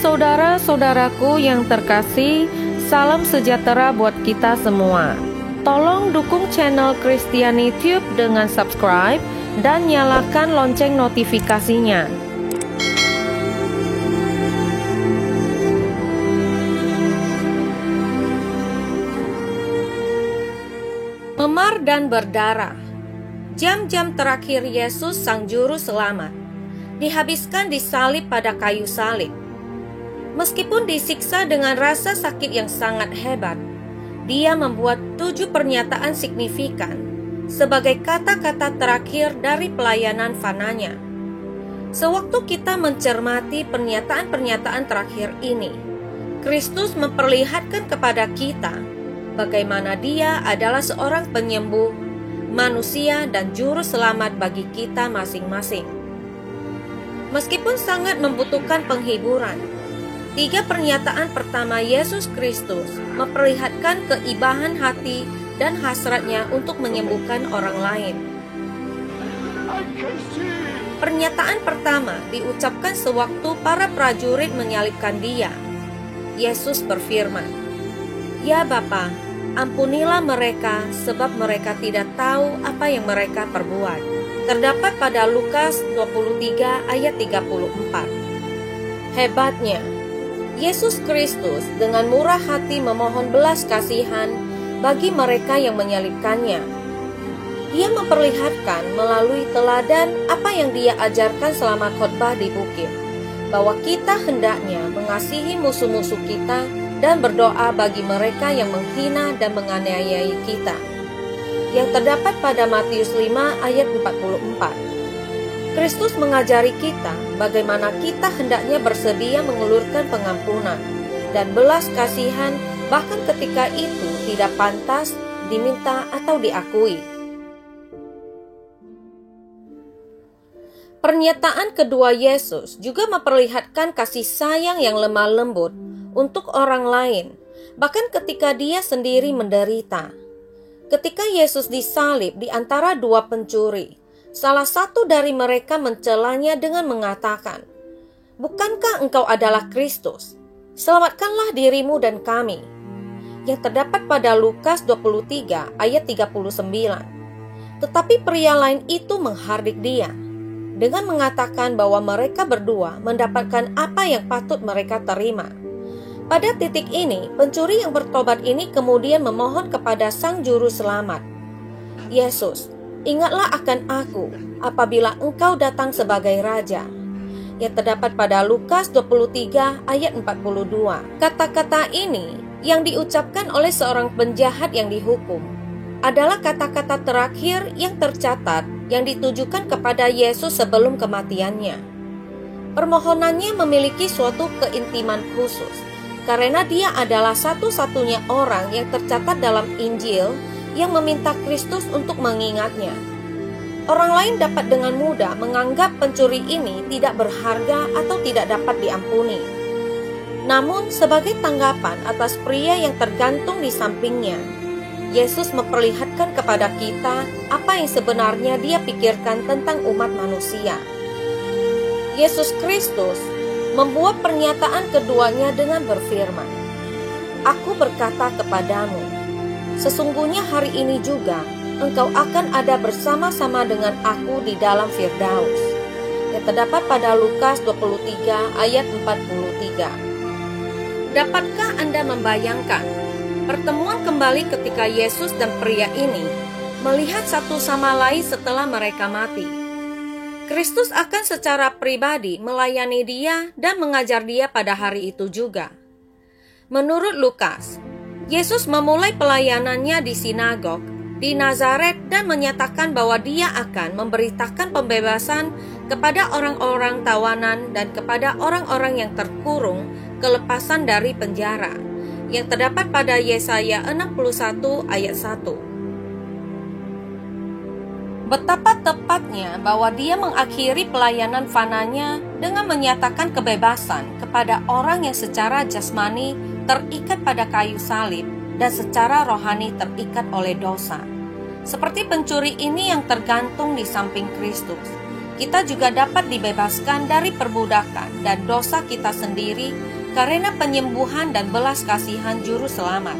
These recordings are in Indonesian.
Saudara-saudaraku yang terkasih, salam sejahtera buat kita semua. Tolong dukung channel Kristiani Tube dengan subscribe dan nyalakan lonceng notifikasinya. Memar dan berdarah. Jam-jam terakhir Yesus Sang Juru Selamat dihabiskan disalib pada kayu salib. Meskipun disiksa dengan rasa sakit yang sangat hebat, dia membuat 7 pernyataan signifikan sebagai kata-kata terakhir dari pelayanan fananya. Sewaktu kita mencermati pernyataan-pernyataan terakhir ini, Kristus memperlihatkan kepada kita bagaimana dia adalah seorang penyembuh, manusia, dan juru selamat bagi kita masing-masing. Meskipun sangat membutuhkan penghiburan, 3 pernyataan pertama Yesus Kristus memperlihatkan keibahan hati dan hasratnya untuk menyembuhkan orang lain. Pernyataan pertama diucapkan sewaktu para prajurit menyalibkan dia. Yesus berfirman, "Ya Bapa, ampunilah mereka sebab mereka tidak tahu apa yang mereka perbuat." Terdapat pada Lukas 23 ayat 34. Hebatnya, Yesus Kristus dengan murah hati memohon belas kasihan bagi mereka yang menyalibkannya. Dia memperlihatkan melalui teladan apa yang dia ajarkan selama khotbah di bukit, bahwa kita hendaknya mengasihi musuh-musuh kita dan berdoa bagi mereka yang menghina dan menganiayai kita, yang terdapat pada Matius 5 ayat 44. Kristus mengajari kita bagaimana kita hendaknya bersedia mengulurkan pengampunan dan belas kasihan bahkan ketika itu tidak pantas diminta atau diakui. Pernyataan kedua Yesus juga memperlihatkan kasih sayang yang lemah lembut untuk orang lain, bahkan ketika dia sendiri menderita. Ketika Yesus disalib di antara 2 pencuri, salah satu dari mereka mencelanya dengan mengatakan, "Bukankah engkau adalah Kristus? Selamatkanlah dirimu dan kami." Yang terdapat pada Lukas 23 ayat 39. Tetapi pria lain itu menghardik dia dengan mengatakan bahwa mereka berdua mendapatkan apa yang patut mereka terima. Pada titik ini, pencuri yang bertobat ini kemudian memohon kepada Sang Juru Selamat, "Yesus, ingatlah akan aku apabila engkau datang sebagai Raja." Yang terdapat pada Lukas 23 ayat 42. Kata-kata ini yang diucapkan oleh seorang penjahat yang dihukum adalah kata-kata terakhir yang tercatat yang ditujukan kepada Yesus sebelum kematiannya. Permohonannya memiliki suatu keintiman khusus, karena dia adalah satu-satunya orang yang tercatat dalam Injil yang meminta Kristus untuk mengingatnya. Orang lain dapat dengan mudah menganggap pencuri ini tidak berharga atau tidak dapat diampuni. Namun, sebagai tanggapan atas pria yang tergantung di sampingnya, Yesus memperlihatkan kepada kita apa yang sebenarnya dia pikirkan tentang umat manusia. Yesus Kristus membuat pernyataan keduanya dengan berfirman, "Aku berkata kepadamu, sesungguhnya hari ini juga engkau akan ada bersama-sama dengan aku di dalam Firdaus." Yang terdapat pada Lukas 23 ayat 43. Dapatkah Anda membayangkan pertemuan kembali ketika Yesus dan pria ini melihat satu sama lain setelah mereka mati? Kristus akan secara pribadi melayani dia dan mengajar dia pada hari itu juga. Menurut Lukas, Yesus memulai pelayanannya di sinagog di Nazaret dan menyatakan bahwa dia akan memberitakan pembebasan kepada orang-orang tawanan dan kepada orang-orang yang terkurung kelepasan dari penjara, yang terdapat pada Yesaya 61 ayat 1. Betapa tepatnya bahwa dia mengakhiri pelayanan fananya dengan menyatakan kebebasan kepada orang yang secara jasmani terikat pada kayu salib dan secara rohani terikat oleh dosa. Seperti pencuri ini yang tergantung di samping Kristus, kita juga dapat dibebaskan dari perbudakan dan dosa kita sendiri karena penyembuhan dan belas kasihan Juru Selamat.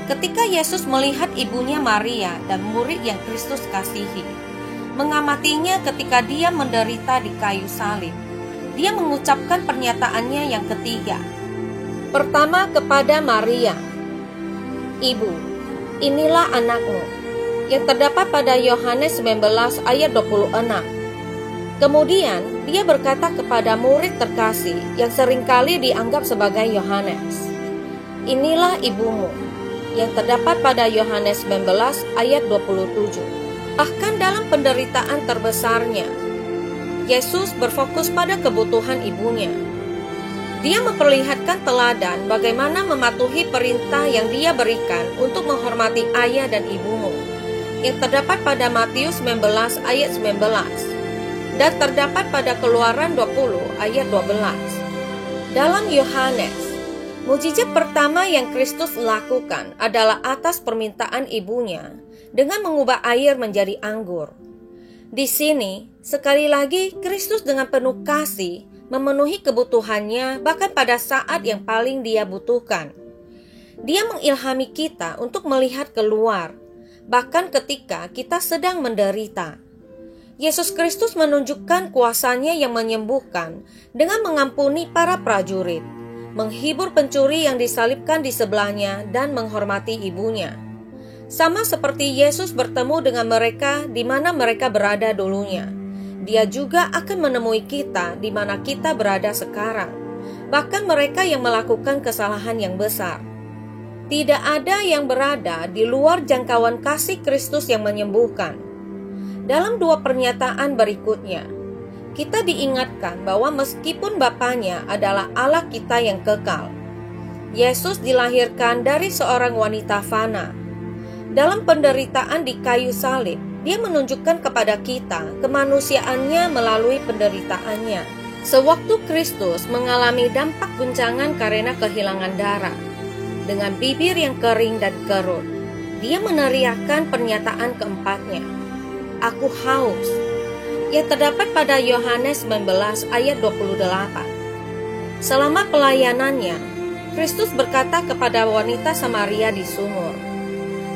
Ketika Yesus melihat ibunya Maria dan murid yang Kristus kasihi, mengamatinya ketika dia menderita di kayu salib, dia mengucapkan pernyataannya yang ketiga. Pertama kepada Maria, "Ibu, inilah anakmu," yang terdapat pada Yohanes 19 ayat 26. Kemudian dia berkata kepada murid terkasih yang seringkali dianggap sebagai Yohanes, "Inilah ibumu," yang terdapat pada Yohanes 19 ayat 27. Bahkan dalam penderitaan terbesarnya, Yesus berfokus pada kebutuhan ibunya. Dia memperlihatkan teladan bagaimana mematuhi perintah yang dia berikan untuk menghormati ayah dan ibumu, yang terdapat pada Matius 19 ayat 19 dan terdapat pada Keluaran 20 ayat 12. Dalam Yohanes, mukjizat pertama yang Kristus lakukan adalah atas permintaan ibunya dengan mengubah air menjadi anggur. Di sini, sekali lagi Kristus dengan penuh kasih memenuhi kebutuhannya bahkan pada saat yang paling dia butuhkan. Dia mengilhami kita untuk melihat keluar, bahkan ketika kita sedang menderita. Yesus Kristus menunjukkan kuasanya yang menyembuhkan dengan mengampuni para prajurit, menghibur pencuri yang disalibkan di sebelahnya, dan menghormati ibunya. Sama seperti Yesus bertemu dengan mereka di mana mereka berada dulunya, Dia juga akan menemui kita di mana kita berada sekarang, bahkan mereka yang melakukan kesalahan yang besar. Tidak ada yang berada di luar jangkauan kasih Kristus yang menyembuhkan. Dalam dua pernyataan berikutnya, kita diingatkan bahwa meskipun Bapanya adalah Allah kita yang kekal, Yesus dilahirkan dari seorang wanita fana. Dalam penderitaan di kayu salib, Dia menunjukkan kepada kita kemanusiaannya melalui penderitaannya. Sewaktu Kristus mengalami dampak guncangan karena kehilangan darah, dengan bibir yang kering dan kerut, Dia meneriakkan pernyataan keempatnya, "Aku haus," yang terdapat pada Yohanes 19 ayat 28. Selama pelayanannya, Kristus berkata kepada wanita Samaria di sumur,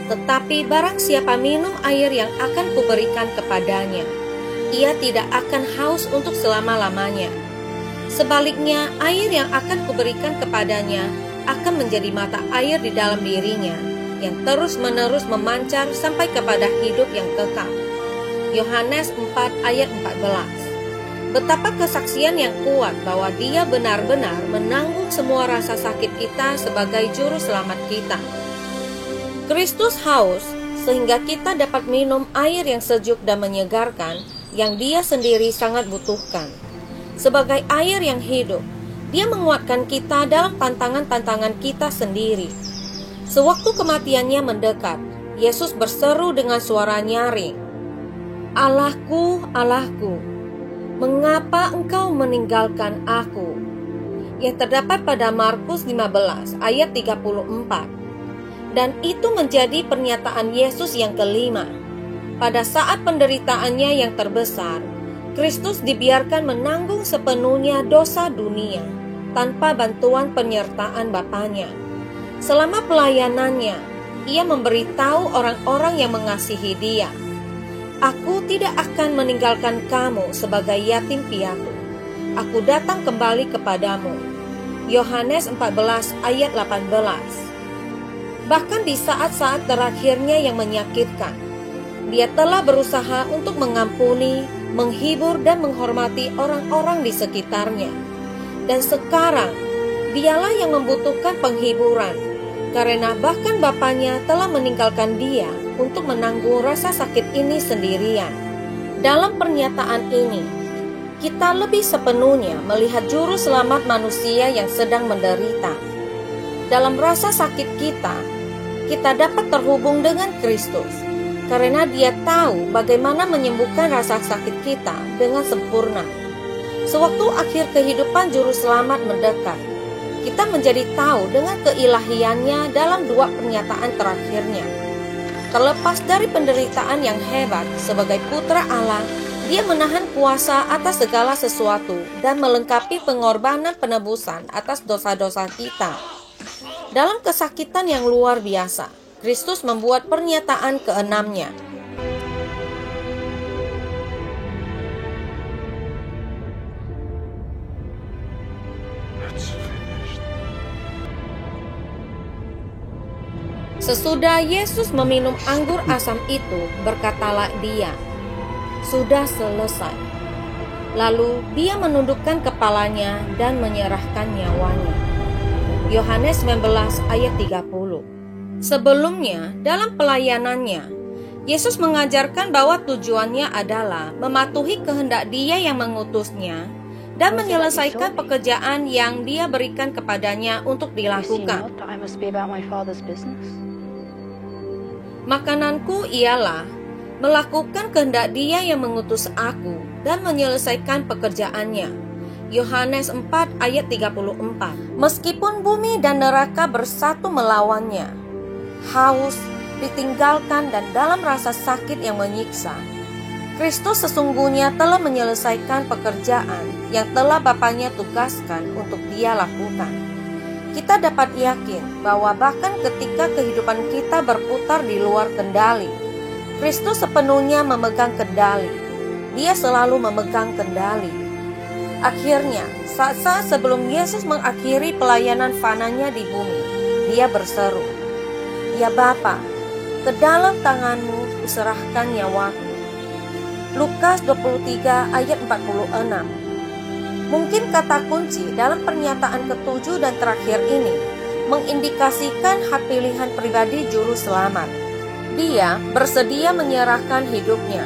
"Tetapi barang siapa minum air yang akan kuberikan kepadanya, ia tidak akan haus untuk selama-lamanya. Sebaliknya, air yang akan kuberikan kepadanya akan menjadi mata air di dalam dirinya, yang terus-menerus memancar sampai kepada hidup yang kekal." Yohanes 4 ayat 14. Betapa kesaksian yang kuat bahwa Dia benar-benar menanggung semua rasa sakit kita sebagai juru selamat kita. Kristus haus sehingga kita dapat minum air yang sejuk dan menyegarkan yang Dia sendiri sangat butuhkan. Sebagai air yang hidup, Dia menguatkan kita dalam tantangan-tantangan kita sendiri. Sewaktu kematiannya mendekat, Yesus berseru dengan suara nyaring, "Allahku, Allahku, mengapa Engkau meninggalkan aku?" Yang terdapat pada Markus 15 ayat 34. Dan itu menjadi pernyataan Yesus yang kelima. Pada saat penderitaannya yang terbesar, Kristus dibiarkan menanggung sepenuhnya dosa dunia tanpa bantuan penyertaan Bapanya. Selama pelayanannya, Ia memberitahu orang-orang yang mengasihi Dia, "Aku tidak akan meninggalkan kamu sebagai yatim piatu. Aku datang kembali kepadamu." Yohanes 14 ayat 18. Bahkan di saat-saat terakhirnya yang menyakitkan, Dia telah berusaha untuk mengampuni, menghibur, dan menghormati orang-orang di sekitarnya. Dan sekarang, Dialah yang membutuhkan penghiburan, karena bahkan Bapanya telah meninggalkan Dia untuk menanggung rasa sakit ini sendirian. Dalam pernyataan ini, kita lebih sepenuhnya melihat juru selamat manusia yang sedang menderita. Dalam rasa sakit kita dapat terhubung dengan Kristus, karena Dia tahu bagaimana menyembuhkan rasa sakit kita dengan sempurna. Sewaktu akhir kehidupan juru selamat mendekat, kita menjadi tahu dengan keilahiannya dalam dua pernyataan terakhirnya. Terlepas dari penderitaan yang hebat sebagai putra Allah Dia menahan kuasa atas segala sesuatu dan melengkapi pengorbanan penebusan atas dosa-dosa kita. Dalam kesakitan yang luar biasa, Kristus membuat pernyataan keenamnya. Sesudah Yesus meminum anggur asam itu, berkatalah dia, "Sudah selesai." Lalu dia menundukkan kepalanya dan menyerahkan nyawanya. Yohanes 19 ayat 30. Sebelumnya, dalam pelayanannya, Yesus mengajarkan bahwa tujuannya adalah mematuhi kehendak Dia yang mengutusnya dan menyelesaikan pekerjaan yang Dia berikan kepadanya untuk dilakukan. Makananku ialah melakukan kehendak Dia yang mengutus aku dan menyelesaikan pekerjaannya. Yohanes 4 ayat 34. Meskipun bumi dan neraka bersatu melawannya, haus, ditinggalkan dan dalam rasa sakit yang menyiksa, Kristus sesungguhnya telah menyelesaikan pekerjaan yang telah Bapanya tugaskan untuk Dia lakukan. Kita dapat yakin bahwa bahkan ketika kehidupan kita berputar di luar kendali, Kristus sepenuhnya memegang kendali. Dia selalu memegang kendali. Akhirnya, saat-saat sebelum Yesus mengakhiri pelayanan fananya di bumi, Dia berseru, "Ya Bapa, ke dalam tangan-Mu kuserahkan nyawaku." Lukas 23 ayat 46. Mungkin kata kunci dalam pernyataan ketujuh dan terakhir ini mengindikasikan hak pilihan pribadi juru selamat. Dia bersedia menyerahkan hidupnya.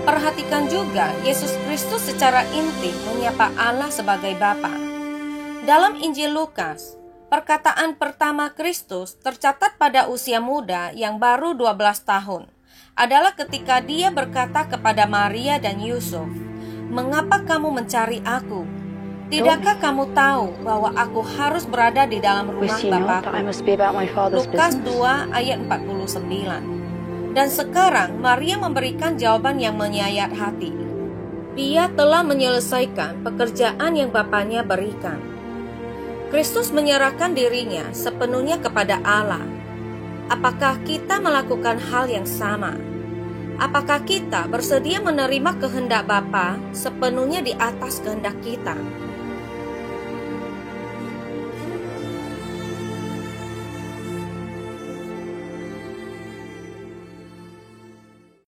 Perhatikan juga Yesus Kristus secara inti menyapa Allah sebagai Bapa. Dalam Injil Lukas, perkataan pertama Kristus tercatat pada usia muda yang baru 12 tahun. Adalah ketika Dia berkata kepada Maria dan Yusuf, "Mengapa kamu mencari aku? Tidakkah kamu tahu bahwa aku harus berada di dalam rumah Bapakku?" Lukas 2 ayat 49. Dan sekarang Maria memberikan jawaban yang menyayat hati. Dia telah menyelesaikan pekerjaan yang Bapanya berikan. Kristus menyerahkan dirinya sepenuhnya kepada Allah. Apakah kita melakukan hal yang sama? Apakah kita bersedia menerima kehendak Bapa sepenuhnya di atas kehendak kita?